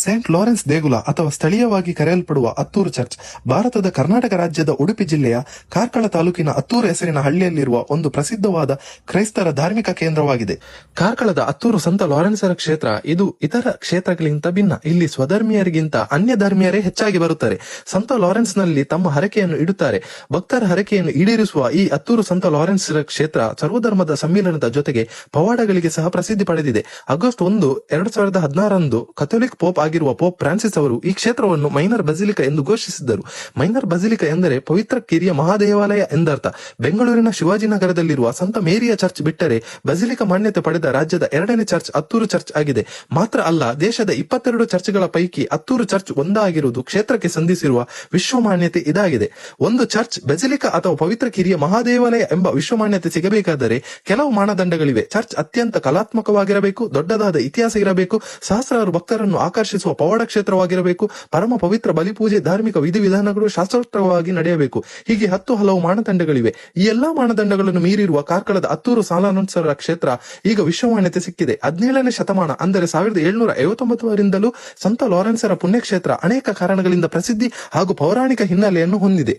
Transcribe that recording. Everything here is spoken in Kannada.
ಸೇಂಟ್ ಲಾರೆನ್ಸ್ ದೇಗುಲ ಅಥವಾ ಸ್ಥಳೀಯವಾಗಿ ಕರೆಯಲ್ಪಡುವ ಅತ್ತೂರು ಚರ್ಚ್ ಭಾರತದ ಕರ್ನಾಟಕ ರಾಜ್ಯದ ಉಡುಪಿ ಜಿಲ್ಲೆಯ ಕಾರ್ಕಳ ತಾಲೂಕಿನ ಅತ್ತೂರು ಹೆಸರಿನ ಹಳ್ಳಿಯಲ್ಲಿರುವ ಒಂದು ಪ್ರಸಿದ್ಧವಾದ ಕ್ರೈಸ್ತರ ಧಾರ್ಮಿಕ ಕೇಂದ್ರವಾಗಿದೆ. ಕಾರ್ಕಳದ ಅತ್ತೂರು ಸಂತ ಲಾರೆನ್ಸರ ಕ್ಷೇತ್ರ ಇದು ಇತರ ಕ್ಷೇತ್ರಗಳಿಗಿಂತ ಭಿನ್ನ. ಇಲ್ಲಿ ಸ್ವಧರ್ಮೀಯರಿಗಿಂತ ಅನ್ಯ ಧರ್ಮೀಯರೇ ಹೆಚ್ಚಾಗಿ ಬರುತ್ತಾರೆ. ಸಂತ ಲಾರೆನ್ಸ್ ನಲ್ಲಿ ತಮ್ಮ ಹರಕೆಯನ್ನು ಇಡುತ್ತಾರೆ. ಭಕ್ತರ ಹರಕೆಯನ್ನು ಈಡೇರಿಸುವ ಈ ಅತ್ತೂರು ಸಂತ ಲಾರೆನ್ಸರ ಕ್ಷೇತ್ರ ಸರ್ವಧರ್ಮದ ಸಮ್ಮಿಲನದ ಜೊತೆಗೆ ಪವಾಡಗಳಿಗೆ ಸಹ ಪ್ರಸಿದ್ಧಿ ಪಡೆದಿದೆ. ಆಗಸ್ಟ್ 1, 2016 ಕಥೋಲಿಕ್ ಪೋಪ್ ಆಗಿರುವ ಪೋಪ್ ಫ್ರಾನ್ಸಿಸ್ ಅವರು ಈ ಕ್ಷೇತ್ರವನ್ನು ಮೈನರ್ ಬಸಿಲಿಕಾ ಎಂದು ಘೋಷಿಸಿದ್ದರು. ಮೈನರ್ ಬಸಿಲಿಕಾ ಎಂದರೆ ಪವಿತ್ರ ಕಿರಿಯ ಮಹಾದೇವಾಲಯ ಎಂದರ್ಥ. ಬೆಂಗಳೂರಿನ ಶಿವಾಜಿನಗರದಲ್ಲಿರುವ ಸಂತ ಮೇರಿಯ ಚರ್ಚ್ ಬಿಟ್ಟರೆ ಬಸಿಲಿಕಾ ಮಾನ್ಯತೆ ಪಡೆದ ರಾಜ್ಯದ 2ನೇ ಚರ್ಚ್ ಅತ್ತೂರು ಚರ್ಚ್ ಆಗಿದೆ. ಮಾತ್ರ ಅಲ್ಲ, ದೇಶದ 22 ಚರ್ಚ್ಗಳ ಪೈಕಿ ಅತ್ತೂರು ಚರ್ಚ್ ಒಂದಾಗಿರುವುದು ಕ್ಷೇತ್ರಕ್ಕೆ ಸಂಧಿಸಿರುವ ವಿಶ್ವ ಮಾನ್ಯತೆ ಇದಾಗಿದೆ. ಒಂದು ಚರ್ಚ್ ಬೆಸಿಲಿಕಾ ಅಥವಾ ಪವಿತ್ರ ಕಿರಿಯ ಮಹಾದೇವಾಲಯ ಎಂಬ ವಿಶ್ವ ಮಾನ್ಯತೆ ಸಿಗಬೇಕಾದರೆ ಕೆಲವು ಮಾನದಂಡಗಳಿವೆ. ಚರ್ಚ್ ಅತ್ಯಂತ ಕಲಾತ್ಮಕವಾಗಿರಬೇಕು, ದೊಡ್ಡದಾದ ಇತಿಹಾಸ ಇರಬೇಕು, ಸಹಸ್ರಾರು ಭಕ್ತರನ್ನು ಆಕರ್ಷಿಸುವ ಪವಾಡ ಕ್ಷೇತ್ರವಾಗಿರಬೇಕು, ಪರಮ ಪವಿತ್ರ ಬಲಿಪೂಜೆ, ಧಾರ್ಮಿಕ ವಿಧಿವಿಧಾನಗಳು ಶಾಸ್ತ್ರೋಕ್ತವಾಗಿ ನಡೆಯಬೇಕು. ಹೀಗೆ ಹಲವು ಮಾನದಂಡಗಳಿವೆ. ಈ ಎಲ್ಲಾ ಮಾನದಂಡಗಳನ್ನು ಮೀರಿರುವ ಕಾರ್ಕಳದ ಅತ್ತೂರು ಲಾರೆನ್ಸರ ಕ್ಷೇತ್ರ ಈಗ ವಿಶ್ವಮಾನ್ಯತೆ ಸಿಕ್ಕಿದೆ. 17ನೇ ಶತಮಾನ ಅಂದರೆ 1759ರಿಂದಲೂ ಸಂತ ಲಾರೆನ್ಸರ ಪುಣ್ಯಕ್ಷೇತ್ರ ಅನೇಕ ಕಾರಣಗಳಿಂದ ಪ್ರಸಿದ್ಧಿ ಹಾಗೂ ಪೌರಾಣಿಕ ಹಿನ್ನೆಲೆಯನ್ನು ಹೊಂದಿದೆ.